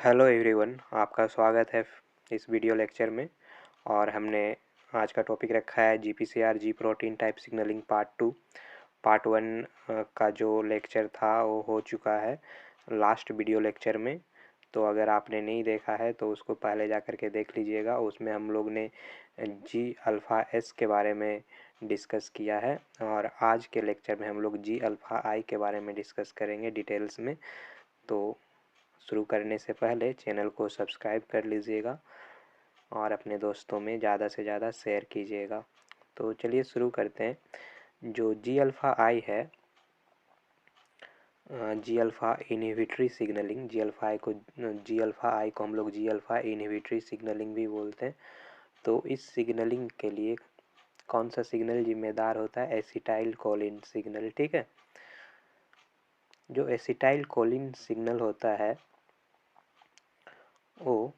Hello everyone, आपका स्वागत है इस वीडियो लेक्चर में। और हमने आज का टॉपिक रखा है जीपीसीआर जी protein type signalling part 2। Part 1 का जो लेक्चर था वो हो चुका है लास्ट वीडियो लेक्चर में। तो अगर आपने नहीं देखा है तो उसको पहले जा कर के देख लीजिएगा। उसमें हम लोग ने जी अल्फ़ा एस के बारे में डिस्कस किया है और आज के लेक्चर में हम लोग जी अल्फ़ा आई के बारे में डिस्कस करेंगे डिटेल्स में। तो शुरू करने से पहले चैनल को सब्सक्राइब कर लीजिएगा और अपने दोस्तों में ज़्यादा से ज़्यादा शेयर कीजिएगा। तो चलिए शुरू करते हैं। जो जी अल्फ़ा आई है, जी अल्फ़ा इनहिबिटरी सिग्नलिंग, जी अल्फ़ा आई को हम लोग जी अल्फ़ा इनहिबिटरी सिग्नलिंग भी बोलते हैं। तो इस सिग्नलिंग के लिए कौन सा सिग्नल जिम्मेदार होता है? Acetyl Colin signal. ठीक है, जो एसिटाइल कोलिन सिग्नल होता है वो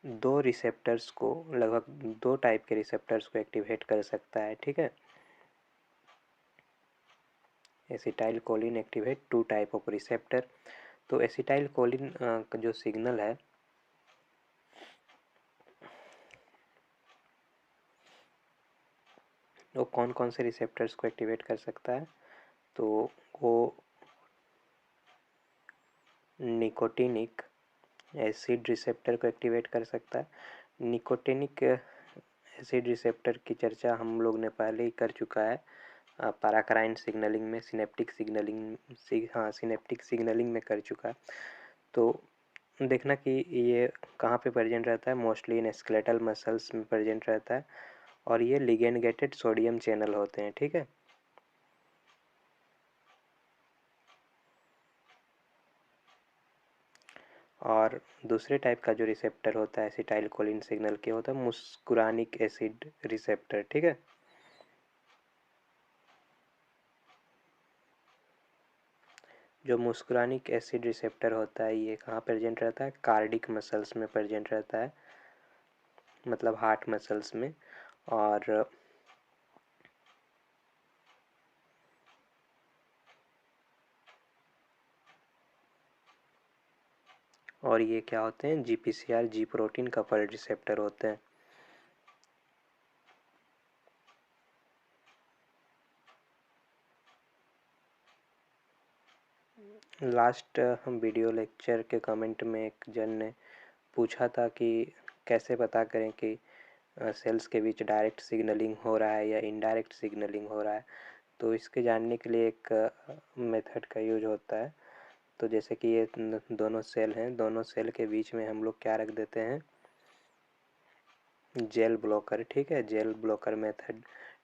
दो रिसेप्टर्स को, लगभग दो टाइप के रिसेप्टर्स को एक्टिवेट कर सकता है। ठीक है, acetyl choline activate two type of receptor. तो एसिटाइल कोलिन का जो सिग्नल है वो कौन कौन से रिसेप्टर्स को एक्टिवेट कर सकता है? तो वो निकोटिनिक एसिड रिसेप्टर को एक्टिवेट कर सकता है। निकोटिनिक एसिड रिसेप्टर की चर्चा हम लोग ने पहले ही कर चुका है पैराक्राइन सिग्नलिंग में, सिनेप्टिक सिग्नलिंग में कर चुका है। तो देखना कि ये कहाँ पे प्रेजेंट रहता है, मोस्टली इन स्केलेटल मसल्स में प्रेजेंट रहता है और ये लिगेंड गेटेड सोडियम चैनल होते हैं। ठीक है, और दूसरे टाइप का जो रिसेप्टर होता है एसिटाइल कोलिन सिग्नल के, होता है मुस्कुरानिक एसिड रिसेप्टर। ठीक है, जो मुस्कुरानिक एसिड रिसेप्टर होता है ये कहाँ प्रेजेंट रहता है? कार्डिक मसल्स में प्रेजेंट रहता है, मतलब हार्ट मसल्स में। और ये क्या होते हैं? जीपीसीआर जी प्रोटीन कपल्ड रिसेप्टर होते हैं। लास्ट हम वीडियो लेक्चर के कमेंट में एक जन ने पूछा था कि कैसे पता करें कि सेल्स के बीच डायरेक्ट सिग्नलिंग हो रहा है या इनडायरेक्ट सिग्नलिंग हो रहा है। तो इसके जानने के लिए एक मेथड का यूज होता है। तो जैसे कि ये दोनों सेल हैं, दोनों सेल के बीच में हम लोग क्या रख देते हैं? Gel blocker. ठीक है, जेल ब्लॉकर मेथड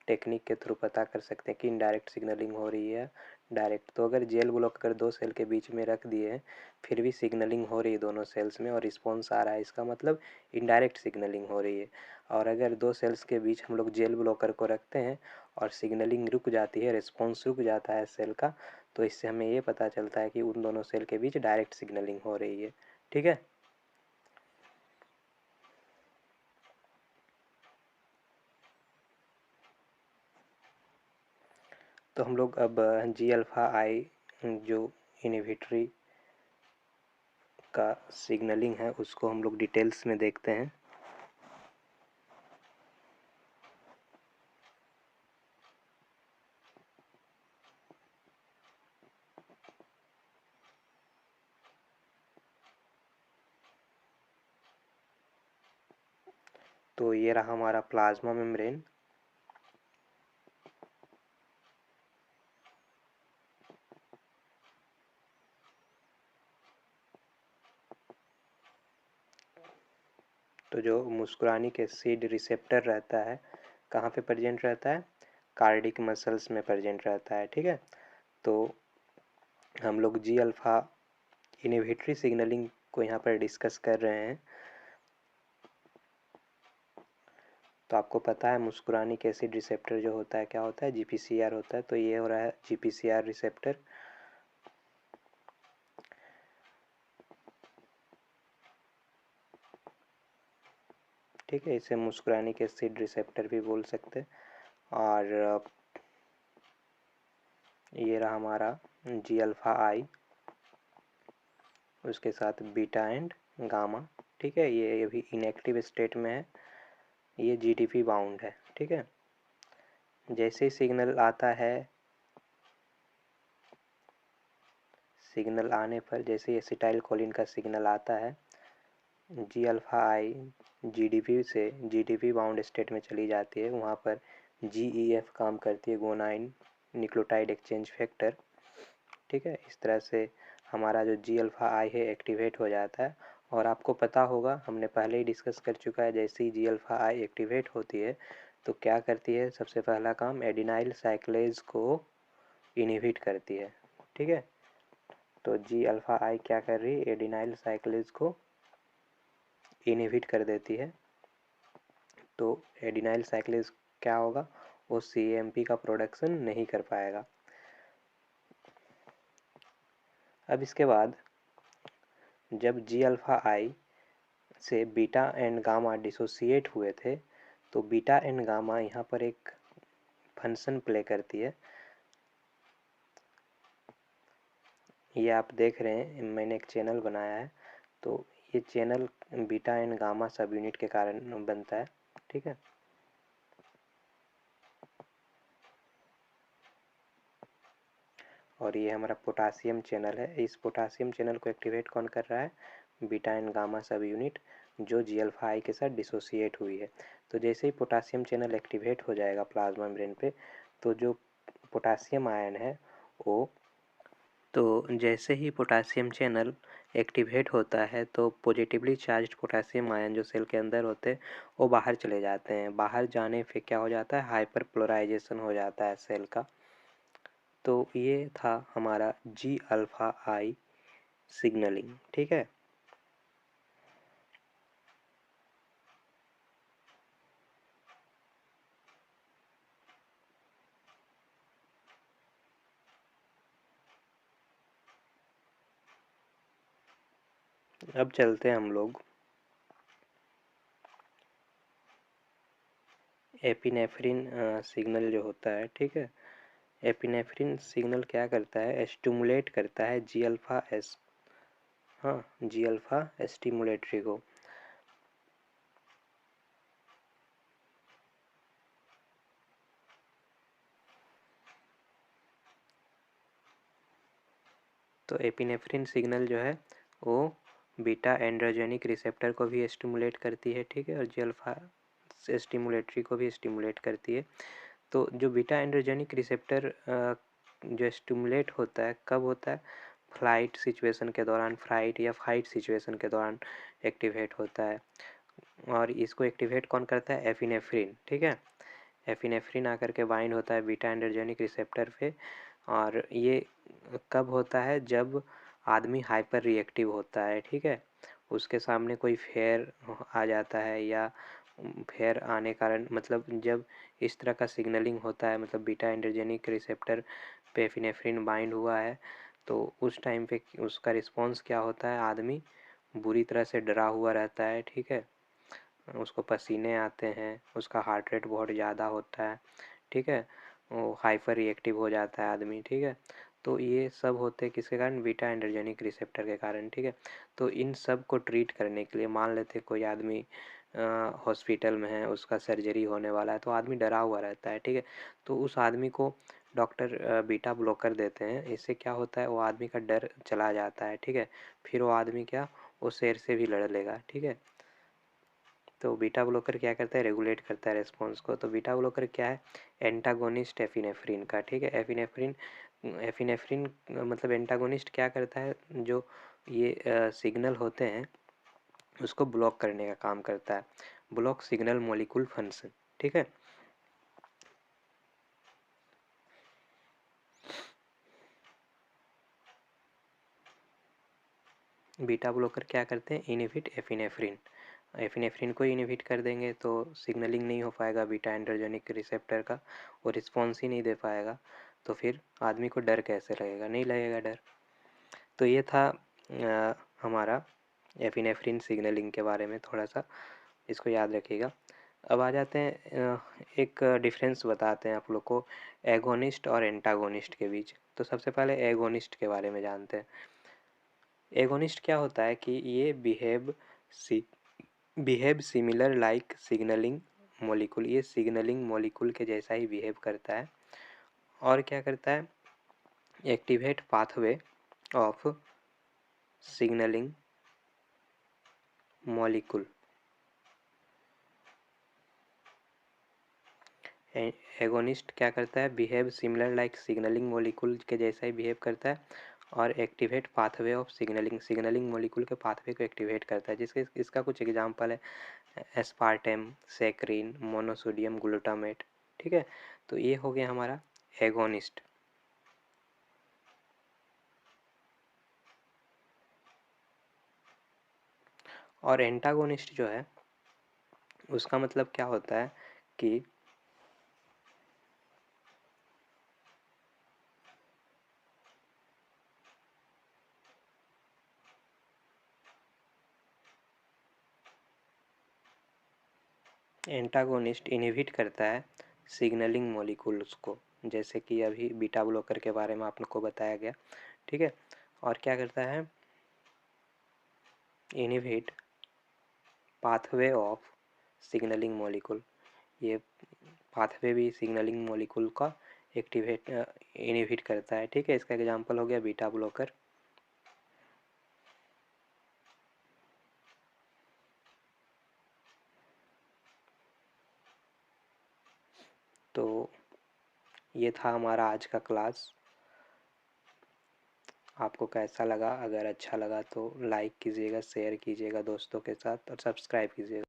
टेक्निक के थ्रू पता कर सकते हैं कि इनडायरेक्ट सिग्नलिंग हो रही है डायरेक्ट। तो अगर जेल ब्लॉकर दो सेल के बीच में रख दिए हैं फिर भी सिग्नलिंग हो रही है दोनों सेल्स में और रिस्पॉन्स आ रहा है, इसका मतलब इनडायरेक्ट सिग्नलिंग हो रही है। और अगर दो सेल्स के बीच हम लोग जेल ब्लॉकर को रखते हैं और सिग्नलिंग रुक जाती है, रिस्पॉन्स रुक जाता है सेल का, तो इससे हमें ये पता चलता है कि उन दोनों सेल के बीच डायरेक्ट सिग्नलिंग हो रही है। ठीक है, तो हम लोग अब जी अल्फ़ा आई जो इनहिबिटरी का सिग्नलिंग है उसको हम लोग डिटेल्स में देखते हैं। तो ये रहा हमारा प्लाज्मा मेम्ब्रेन। तो जो मुस्कुरानिक एसिड रिसेप्टर रहता है कहाँ पे प्रेजेंट रहता है? कार्डिक मसल्स में प्रेजेंट रहता है। ठीक है, तो हम लोग जी अल्फ़ा इनहिबिटरी सिग्नलिंग को यहाँ पर डिस्कस कर रहे हैं। तो आपको पता है मुस्कुरानिक एसिड रिसेप्टर जो होता है क्या होता है? जीपीसीआर होता है। तो ये हो रहा है जीपीसीआर रिसेप्टर। ठीक है, इसे मुस्कुरानिक एसिड रिसेप्टर भी बोल सकते हैं। और ये रहा हमारा जी अल्फ़ा आई, उसके साथ बीटा एंड गामा। ठीक है, ये अभी इनएक्टिव स्टेट में है, ये जीडीपी बाउंड है। ठीक है, जैसे ही सिग्नल आता है, सिग्नल आने पर जैसे एसिटाइल कोलिन का सिग्नल आता है, जी अल्फ़ा आई जीडीपी से जीडीपी बाउंड स्टेट में चली जाती है। वहाँ पर जीईएफ काम करती है, गोनाइन न्यूक्लियोटाइड एक्सचेंज फैक्टर। ठीक है, इस तरह से हमारा जो जी अल्फ़ा आई है एक्टिवेट हो जाता है। और आपको पता होगा, हमने पहले ही डिस्कस कर चुका है, जैसे ही जी अल्फ़ा आई एक्टिवेट होती है तो क्या करती है, सबसे पहला काम एडिनाइल साइक्लेज को इनहिबिट करती है। ठीक है, तो जी अल्फ़ा आई क्या कर रही है, एडिनाइल साइक्लेज को इनहिबिट कर देती है। तो एडिनाइल साइक्लेज क्या होगा, वो सीएमपी का प्रोडक्शन नहीं कर पाएगा। अब इसके बाद जब जी अल्फ़ा आई से बीटा एंड गामा डिसोसिएट हुए थे, तो बीटा एंड गामा यहाँ पर एक फंक्शन प्ले करती है। ये आप देख रहे हैं, मैंने एक चैनल बनाया है, तो ये चैनल बीटा एंड गामा सब यूनिट के कारण बनता है। ठीक है, और ये हमारा पोटासियम चैनल है। इस पोटासियम चैनल को एक्टिवेट कौन कर रहा है, बीटा एंड गामा सब यूनिट, जो जी अल्फ़ा आई के साथ डिसोसिएट हुई है। तो जैसे ही पोटासियम चैनल एक्टिवेट हो जाएगा प्लाज्मा मेम्ब्रेन पे, तो जो पोटासियम आयन है वो, तो जैसे ही पोटासियम चैनल एक्टिवेट होता है तो पॉजिटिवली चार्ज्ड पोटासियम आयन जो सेल के अंदर होते हैं वो बाहर चले जाते हैं। बाहर जाने पे क्या हो जाता है, हाइपर पोलराइजेशन हो जाता है सेल का। तो ये था हमारा जी अल्फ़ा आई सिग्नलिंग। ठीक है, अब चलते हैं हम लोग एपिनेफ्रिन सिग्नल जो होता है। ठीक है, एपिनेफ्रिन सिग्नल क्या करता है, स्टिमुलेट करता है जी अल्फ़ा एस, हाँ, जी अल्फ़ा स्टिमुलेटरी को। तो एपिनेफ्रिन सिग्नल जो है वो बीटा एंड्रोजेनिक रिसेप्टर को भी स्टिमुलेट करती है। ठीक है, और जी अल्फ़ा स्टिमुलेटरी को भी स्टिमुलेट करती है। तो जो बीटा एंड्रोजेनिक रिसेप्टर जो स्टिमुलेट होता है, कब होता है, फ्लाइट सिचुएशन के दौरान, फ्लाइट या फाइट सिचुएशन के दौरान एक्टिवेट होता है। और इसको एक्टिवेट कौन करता है, एपिनेफ्रिन। ठीक है, एपिनेफ्रिन आकर के बाइंड होता है बीटा एंड्रोजेनिक रिसेप्टर पे। और ये कब होता है, जब आदमी हाइपर रिएक्टिव होता है। ठीक है, उसके सामने कोई फेयर आ जाता है, या फेयर आने कारण, मतलब जब इस तरह का सिग्नलिंग होता है, मतलब बीटा एंड्रोजेनिक रिसेप्टर पे एपिनेफ्रिन बाइंड हुआ है, तो उस टाइम पे उसका रिस्पॉन्स क्या होता है, आदमी बुरी तरह से डरा हुआ रहता है। ठीक है, उसको पसीने आते हैं, उसका हार्ट रेट बहुत ज़्यादा होता है। ठीक है, वो हाइपर रिएक्टिव हो जाता है आदमी। ठीक है, तो ये सब होते हैं किसके कारण, बीटा एंड्रोजेनिक रिसेप्टर के कारण। ठीक है, तो इन सब को ट्रीट करने के लिए, मान लेते कोई आदमी हॉस्पिटल में है, उसका सर्जरी होने वाला है, तो आदमी डरा हुआ रहता है। ठीक है, तो उस आदमी को डॉक्टर बीटा ब्लॉकर देते हैं। इससे क्या होता है, वो आदमी का डर चला जाता है। ठीक है, फिर वो आदमी क्या, वो शेर से भी लड़ लेगा। ठीक है, तो बीटा ब्लॉकर क्या करता है, रेगुलेट करता है रेस्पॉन्स को। तो बीटा ब्लॉकर क्या है, एंटागोनिस्ट एफिनेफ्रिन का। ठीक है, एफिनेफ्रिन एफिनेफ्रिन मतलब एंटागोनिस्ट क्या करता है, जो ये सिग्नल होते हैं उसको ब्लॉक करने का काम करता है, ब्लॉक सिग्नल मॉलिक्यूल फंक्शन। ठीक है, बीटा ब्लॉकर क्या करते हैं, इनहिबिट एफिनेफ्रिन, एफिनेफ्रिन को इनहिबिट कर देंगे तो सिग्नलिंग नहीं हो पाएगा बीटा एंड्रोजेनिक रिसेप्टर का, वो रिस्पॉन्स ही नहीं दे पाएगा। तो फिर आदमी को डर कैसे लगेगा, नहीं लगेगा डर। तो ये था हमारा एफिनेफ्रिन सिग्नलिंग के बारे में थोड़ा सा, इसको याद रखिएगा। अब आ जाते हैं एक डिफरेंस बताते हैं आप लोग को एगोनिस्ट और एंटागोनिस्ट के बीच। तो सबसे पहले एगोनिस्ट के बारे में जानते हैं। एगोनिस्ट क्या होता है कि ये behave similar like signalling molecule, ये सिग्नलिंग मॉलिक्यूल के जैसा ही बिहेव करता है। और क्या करता है, activate pathway of signalling molecule. Agonist क्या करता है, behave similar like signalling molecule के जैसा ही बिहेव करता है और activate pathway of signalling molecule के पाथवे को एक्टिवेट करता है। जिसके इसका कुछ एग्जांपल है एस्पार्टेम, सैकरीन, मोनोसोडियम ग्लूटामेट। ठीक है, तो ये हो गया हमारा एगोनिस्ट। और एंटागोनिस्ट जो है उसका मतलब क्या होता है कि एंटागोनिस्ट इनहिबिट करता है सिग्नलिंग मॉलिक्यूल्स को, जैसे कि अभी बीटा ब्लॉकर के बारे में आपको बताया गया। ठीक है, और क्या करता है, inhibit pathway of signalling molecule, ये पाथवे भी सिग्नलिंग मॉलिक्यूल का इनहिबिट करता है। ठीक है, इसका एग्जांपल हो गया बीटा ब्लॉकर। तो ये था हमारा आज का क्लास। आपको कैसा लगा? अगर अच्छा लगा तो लाइक कीजिएगा, शेयर कीजिएगा दोस्तों के साथ और सब्सक्राइब कीजिएगा।